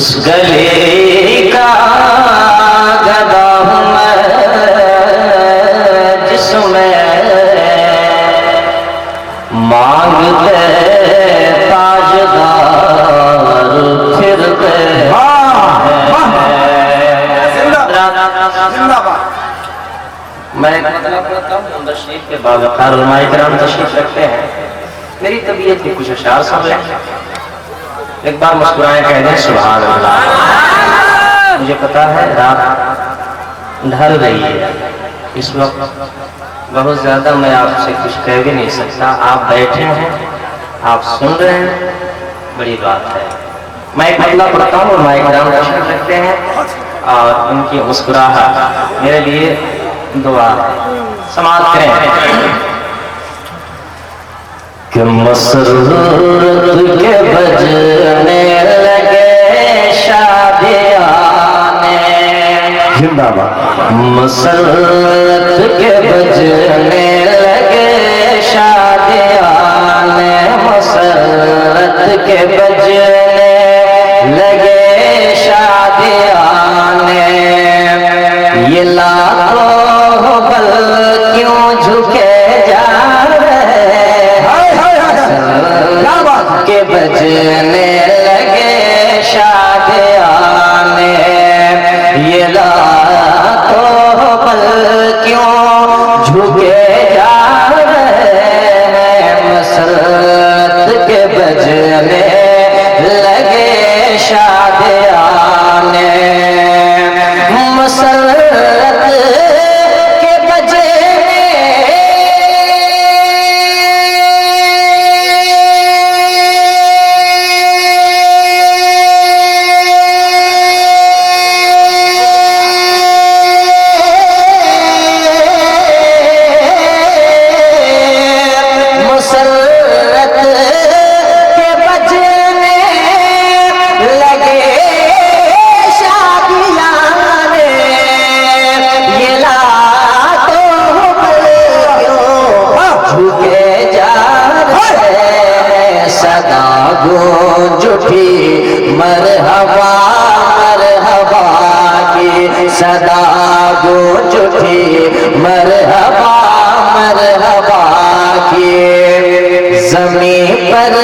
उस गले का गदा हूँ मैं जिसमें मांगते ताजदार फिरते मैं तशरीफ के बावकार उलमाए किराम तशरीफ रखते हैं। मेरी तबीयत की कुछ अशार सुन लें। एक बार मुस्कुराए कह दें सुभान अल्लाह। मुझे पता है रात ढल रही है, इस वक्त बहुत ज्यादा मैं आपसे कुछ कह भी नहीं सकता। आप बैठे हैं, आप सुन रहे हैं, बड़ी बात है। मैं एक मतला पढ़ता हूँ और माइक किराम तशरीफ रखते हैं और उनकी मुस्कुराहट मेरे लिए दुआ है। समाप्त करें कि मसरूरत के बजने लगे शादियाने, जिंदाबाद। मसरूरत के बजने लगे शादियाने, मसरूरत के बजने लगे शादियाने। ये लाखों बल क्यों झुके जा रहे के बजने लगे शादियाने। ये लाखों बल क्यों झुके जा रहे हैं, मसरत के बजने लगे शादियाने। मसरत के बजने मरहबा मरहबा की सदा गूंज उठी, मरहबा मरहबा की जमीन पर